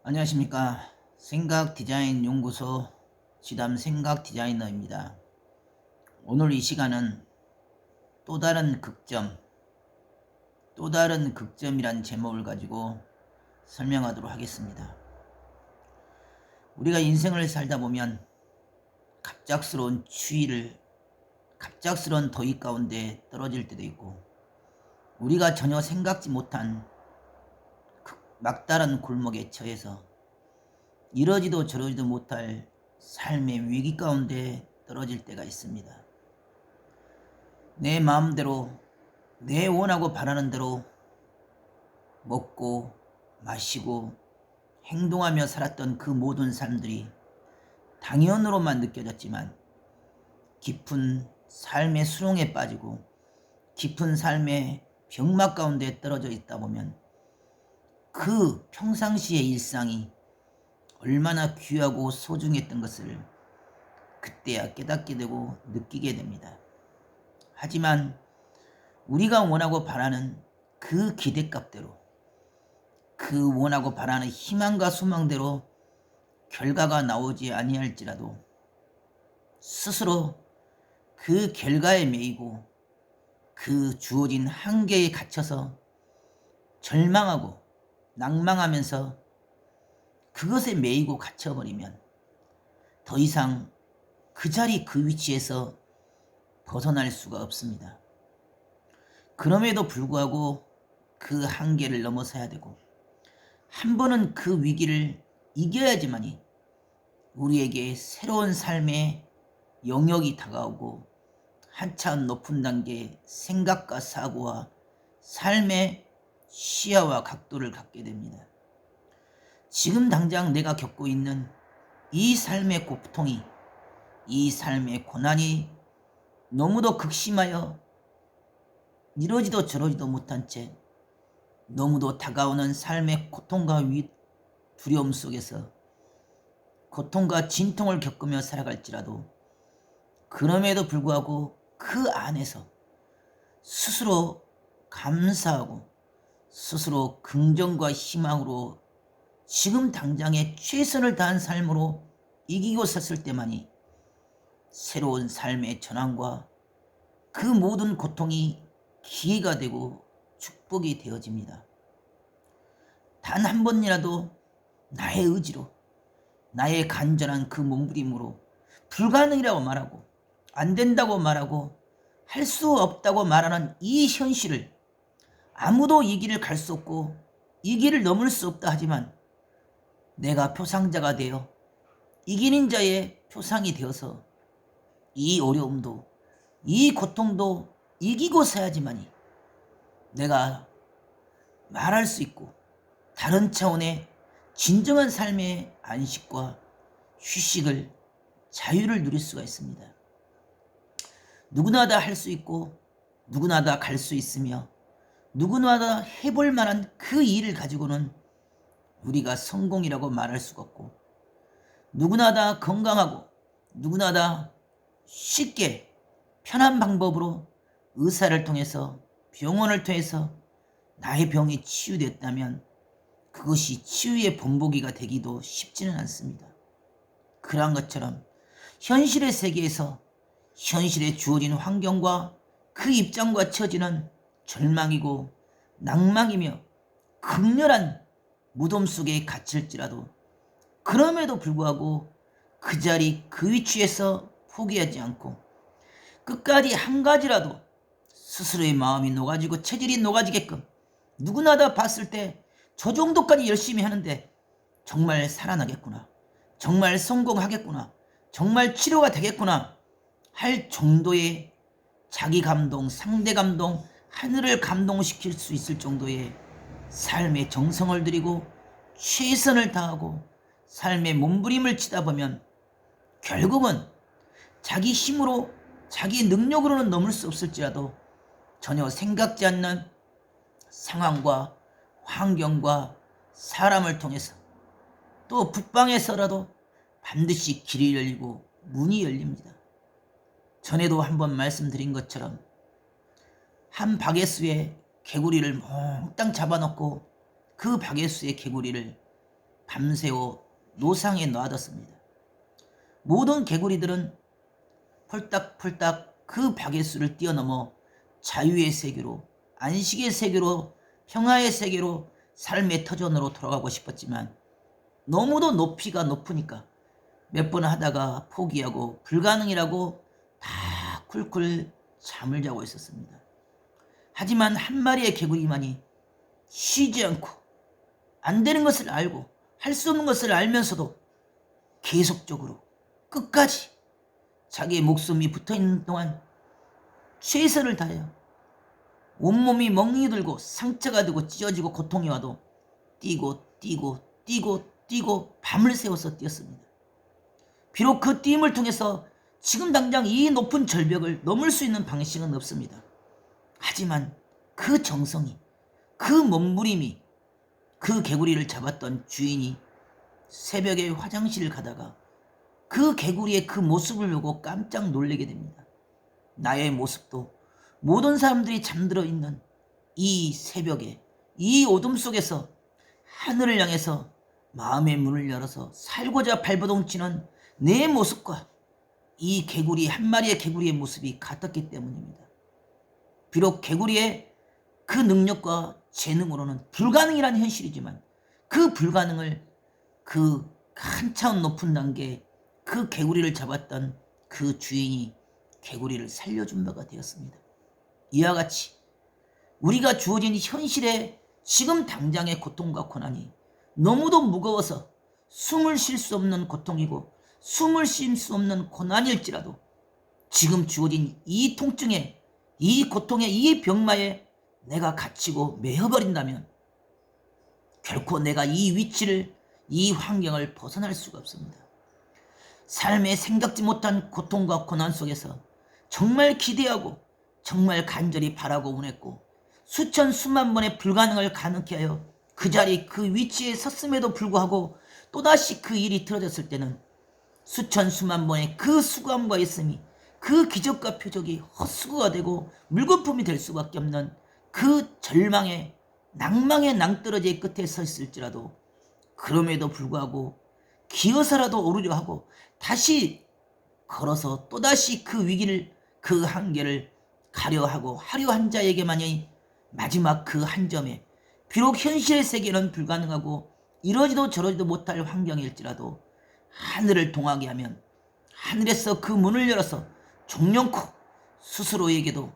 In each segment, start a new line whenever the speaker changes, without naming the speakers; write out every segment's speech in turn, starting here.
안녕하십니까. 생각디자인연구소 지담 생각디자이너입니다. 오늘 이 시간은 또 다른 극점이란 제목을 가지고 설명하도록 하겠습니다. 우리가 인생을 살다 보면 갑작스러운 더위 가운데 떨어질 때도 있고, 우리가 전혀 생각지 못한 막다른 골목에 처해서 이러지도 저러지도 못할 삶의 위기 가운데 떨어질 때가 있습니다. 내 마음대로, 내 원하고 바라는 대로 먹고 마시고 행동하며 살았던 그 모든 삶들이 당연으로만 느껴졌지만, 깊은 삶의 수렁에 빠지고 깊은 삶의 병막 가운데 떨어져 있다 보면 그 평상시의 일상이 얼마나 귀하고 소중했던 것을 그때야 깨닫게 되고 느끼게 됩니다. 하지만 우리가 원하고 바라는 그 기대값대로, 그 원하고 바라는 희망과 소망대로 결과가 나오지 아니할지라도 스스로 그 결과에 매이고 그 주어진 한계에 갇혀서 절망하고 낭망하면서 그것에 매이고 갇혀버리면 더 이상 그 자리 그 위치에서 벗어날 수가 없습니다. 그럼에도 불구하고 그 한계를 넘어서야 되고, 한 번은 그 위기를 이겨야지만이 우리에게 새로운 삶의 영역이 다가오고 한참 높은 단계의 생각과 사고와 삶의 시야와 각도를 갖게 됩니다. 지금 당장 내가 겪고 있는 이 삶의 고통이, 이 삶의 고난이 너무도 극심하여 이러지도 저러지도 못한 채 너무도 다가오는 삶의 고통과 두려움 속에서 고통과 진통을 겪으며 살아갈지라도, 그럼에도 불구하고 그 안에서 스스로 감사하고 스스로 긍정과 희망으로 지금 당장의 최선을 다한 삶으로 이기고 섰을 때만이 새로운 삶의 전환과 그 모든 고통이 기회가 되고 축복이 되어집니다. 단 한 번이라도 나의 의지로, 나의 간절한 그 몸부림으로 불가능이라고 말하고 안 된다고 말하고 할 수 없다고 말하는 이 현실을, 아무도 이 길을 갈 수 없고 이 길을 넘을 수 없다 하지만 내가 표상자가 되어 이기는 자의 표상이 되어서 이 어려움도 이 고통도 이기고 서야지만이 내가 말할 수 있고 다른 차원의 진정한 삶의 안식과 휴식을, 자유를 누릴 수가 있습니다. 누구나 다 할 수 있고 누구나 다 갈 수 있으며 누구나 다 해볼 만한 그 일을 가지고는 우리가 성공이라고 말할 수가 없고, 누구나 다 건강하고 누구나 다 쉽게 편한 방법으로 의사를 통해서, 병원을 통해서 나의 병이 치유됐다면 그것이 치유의 본보기가 되기도 쉽지는 않습니다. 그러한 것처럼 현실의 세계에서 현실에 주어진 환경과 그 입장과 처지는 절망이고 낭망이며 극렬한 무덤 속에 갇힐지라도, 그럼에도 불구하고 그 자리 그 위치에서 포기하지 않고 끝까지 한 가지라도 스스로의 마음이 녹아지고 체질이 녹아지게끔, 누구나 다 봤을 때 저 정도까지 열심히 하는데 정말 살아나겠구나, 정말 성공하겠구나, 정말 치료가 되겠구나 할 정도의 자기 감동, 상대 감동, 하늘을 감동시킬 수 있을 정도의 삶의 정성을 들이고 최선을 다하고 삶의 몸부림을 치다 보면 결국은 자기 힘으로, 자기 능력으로는 넘을 수 없을지라도 전혀 생각지 않는 상황과 환경과 사람을 통해서, 또 북방에서라도 반드시 길이 열리고 문이 열립니다. 전에도 한번 말씀드린 것처럼 한 바게스에 개구리를 몽땅 잡아놓고 그 바게스의 개구리를 밤새워 노상에 놔뒀습니다. 모든 개구리들은 폴딱폴딱 그 바게수를 뛰어넘어 자유의 세계로, 안식의 세계로, 평화의 세계로, 삶의 터전으로 돌아가고 싶었지만 너무도 높이가 높으니까 몇 번 하다가 포기하고 불가능이라고 다 쿨쿨 잠을 자고 있었습니다. 하지만 한 마리의 개구리만이 쉬지 않고 안 되는 것을 알고 할 수 없는 것을 알면서도 계속적으로 끝까지 자기의 목숨이 붙어있는 동안 최선을 다해요. 온몸이 멍이 들고 상처가 되고 찢어지고 고통이 와도 뛰고 밤을 새워서 뛰었습니다. 비록 그 뛰임을 통해서 지금 당장 이 높은 절벽을 넘을 수 있는 방식은 없습니다. 하지만 그 정성이, 그 몸부림이, 그 개구리를 잡았던 주인이 새벽에 화장실을 가다가 그 개구리의 그 모습을 보고 깜짝 놀라게 됩니다. 나의 모습도 모든 사람들이 잠들어 있는 이 새벽에, 이 어둠 속에서 하늘을 향해서 마음의 문을 열어서 살고자 발버둥치는 내 모습과 이 개구리, 한 마리의 개구리의 모습이 같았기 때문입니다. 비록 개구리의 그 능력과 재능으로는 불가능이라는 현실이지만 그 불가능을 그 한차원 높은 단계에 그 개구리를 잡았던 그 주인이 개구리를 살려준 바가 되었습니다. 이와 같이 우리가 주어진 현실의 지금 당장의 고통과 고난이 너무도 무거워서 숨을 쉴 수 없는 고통이고 숨을 쉴 수 없는 고난일지라도 지금 주어진 이 통증에, 이 고통에, 이 병마에 내가 갇히고 매여버린다면 결코 내가 이 위치를, 이 환경을 벗어날 수가 없습니다. 삶에 생각지 못한 고통과 고난 속에서 정말 기대하고 정말 간절히 바라고 원했고 수천 수만 번의 불가능을 가능케 하여 그 자리, 그 위치에 섰음에도 불구하고 또다시 그 일이 틀어졌을 때는 수천 수만 번의 그 수고함과 있음이 그 기적과 표적이 헛수고가 되고 물거품이 될 수밖에 없는 그 절망의 낭망의 낭떠러지의 끝에 서 있을지라도 그럼에도 불구하고 기어서라도 오르려 하고 다시 걸어서 또다시 그 위기를, 그 한계를 가려 하고 하려 한 자에게만이 마지막 그 한 점에 비록 현실의 세계는 불가능하고 이러지도 저러지도 못할 환경일지라도 하늘을 동하게 하면 하늘에서 그 문을 열어서 종영코 스스로에게도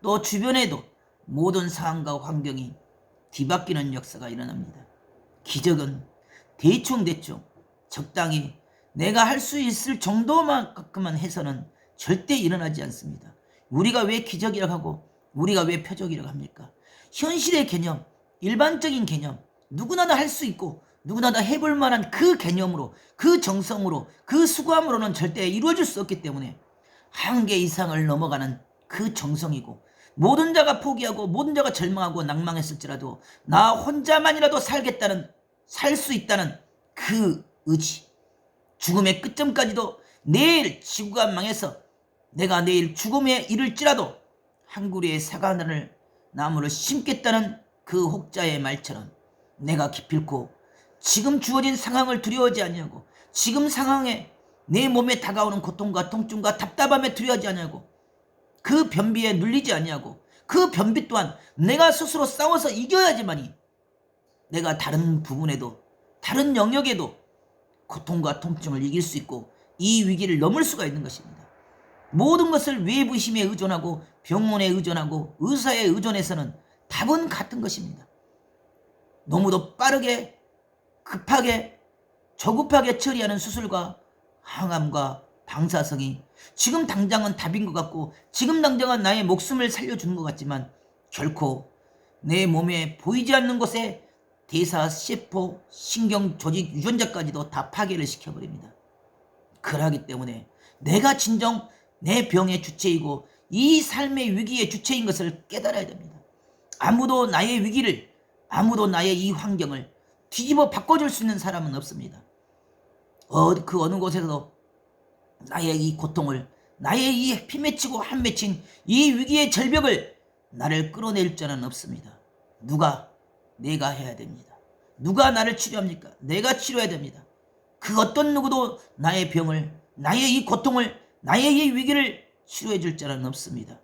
또 주변에도 모든 상황과 환경이 뒤바뀌는 역사가 일어납니다. 기적은 대충 적당히 내가 할 수 있을 정도만큼만 해서는 절대 일어나지 않습니다. 우리가 왜 기적이라고 하고 우리가 왜 표적이라고 합니까? 현실의 개념, 일반적인 개념, 누구나 다 할 수 있고 누구나 다 해볼 만한 그 개념으로, 그 정성으로, 그 수고함으로는 절대 이루어질 수 없기 때문에 한계 이상을 넘어가는 그 정성이고 모든 자가 포기하고 모든 자가 절망하고 낭망했을지라도 나 혼자만이라도 살겠다는, 살 수 있다는 그 의지, 죽음의 끝점까지도 내일 지구가 망해서 내가 내일 죽음에 이를지라도 한 그루의 사과나무를 나무를 심겠다는 그 혹자의 말처럼 내가 기필코 지금 주어진 상황을 두려워하지 아니하고 지금 상황에 내 몸에 다가오는 고통과 통증과 답답함에 두려워하지 아니하고 그 변비에 눌리지 아니하고 그 변비 또한 내가 스스로 싸워서 이겨야지만이 내가 다른 부분에도 다른 영역에도 고통과 통증을 이길 수 있고 이 위기를 넘을 수가 있는 것입니다. 모든 것을 외부 힘에 의존하고 병원에 의존하고 의사에 의존해서는 답은 같은 것입니다. 너무도 빠르게 급하게 조급하게 처리하는 수술과 항암과 방사성이 지금 당장은 답인 것 같고 지금 당장은 나의 목숨을 살려주는 것 같지만 결코 내 몸에 보이지 않는 곳에 대사, 세포, 신경, 조직, 유전자까지도 다 파괴를 시켜버립니다. 그러기 때문에 내가 진정 내 병의 주체이고 이 삶의 위기의 주체인 것을 깨달아야 됩니다. 아무도 나의 위기를, 아무도 나의 이 환경을 뒤집어 바꿔줄 수 있는 사람은 없습니다. 그 어느 곳에서도 나의 이 고통을, 나의 이 피맺히고 한맺힌 이 위기의 절벽을 나를 끌어낼 자는 없습니다. 누가? 내가 해야 됩니다. 누가 나를 치료합니까? 내가 치료해야 됩니다. 그 어떤 누구도 나의 병을, 나의 이 고통을, 나의 이 위기를 치료해 줄 자는 없습니다.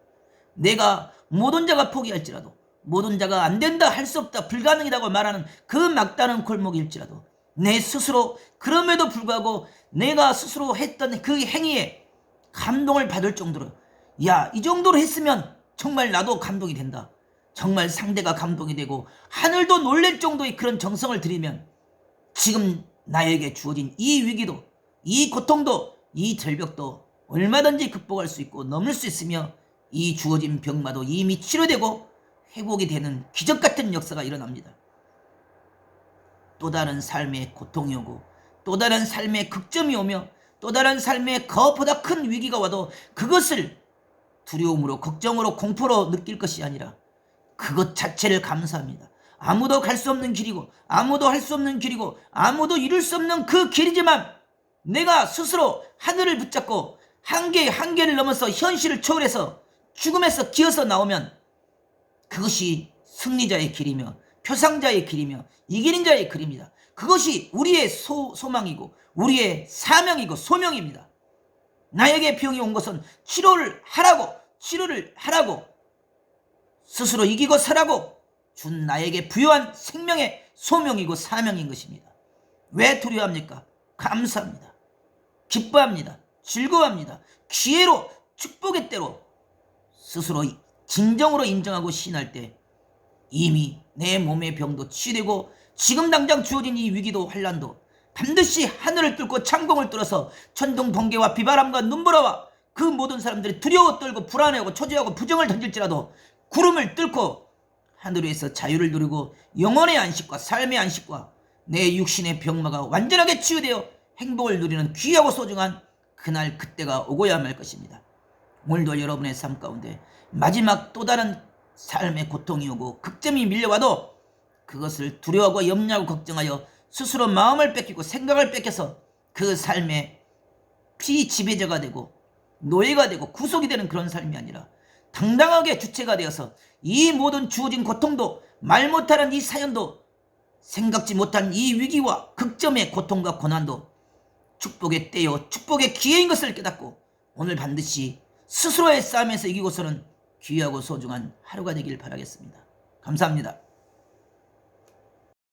내가 모든 자가 포기할지라도, 모든 자가 안 된다, 할 수 없다, 불가능이라고 말하는 그 막다른 골목일지라도 내 스스로 그럼에도 불구하고 내가 스스로 했던 그 행위에 감동을 받을 정도로, 야, 이 정도로 했으면 정말 나도 감동이 된다. 정말 상대가 감동이 되고 하늘도 놀랄 정도의 그런 정성을 들이면 지금 나에게 주어진 이 위기도, 이 고통도, 이 절벽도 얼마든지 극복할 수 있고 넘을 수 있으며 이 주어진 병마도 이미 치료되고 회복이 되는 기적같은 역사가 일어납니다. 또 다른 삶의 고통이 오고 또 다른 삶의 극점이 오며 또 다른 삶의 그것보다 큰 위기가 와도 그것을 두려움으로, 걱정으로, 공포로 느낄 것이 아니라 그것 자체를 감사합니다. 아무도 갈 수 없는 길이고 아무도 할 수 없는 길이고 아무도 이룰 수 없는 그 길이지만 내가 스스로 하늘을 붙잡고 한계를 넘어서 현실을 초월해서 죽음에서 기어서 나오면 그것이 승리자의 길이며 표상자의 길이며 이기는 자의 길입니다. 그것이 우리의 소망이고 우리의 사명이고 소명입니다. 나에게 병이 온 것은 치료를 하라고 스스로 이기고 서라고 준 나에게 부여한 생명의 소명이고 사명인 것입니다. 왜 두려워합니까? 감사합니다. 기뻐합니다. 즐거워합니다. 기회로, 축복의 때로 스스로 진정으로 인정하고 신할 때 이미 내 몸의 병도 치유되고 지금 당장 주어진 이 위기도 환난도 반드시 하늘을 뚫고 창공을 뚫어서 천둥 번개와 비바람과 눈보라와 그 모든 사람들이 두려워 떨고 불안해하고 초조하고 부정을 던질지라도 구름을 뚫고 하늘 위에서 자유를 누리고 영혼의 안식과 삶의 안식과 내 육신의 병마가 완전하게 치유되어 행복을 누리는 귀하고 소중한 그날 그때가 오고야 말 것입니다. 오늘도 여러분의 삶 가운데 마지막 또 다른 삶의 고통이 오고 극점이 밀려와도 그것을 두려워하고 염려하고 걱정하여 스스로 마음을 뺏기고 생각을 뺏겨서 그 삶의 피지배자가 되고 노예가 되고 구속이 되는 그런 삶이 아니라 당당하게 주체가 되어서 이 모든 주어진 고통도 말 못하는 이 사연도 생각지 못한 이 위기와 극점의 고통과 고난도 축복의 때요 축복의 기회인 것을 깨닫고 오늘 반드시 스스로의 싸움에서 이기고서는 귀하고 소중한 하루가 되길 바라겠습니다. 감사합니다.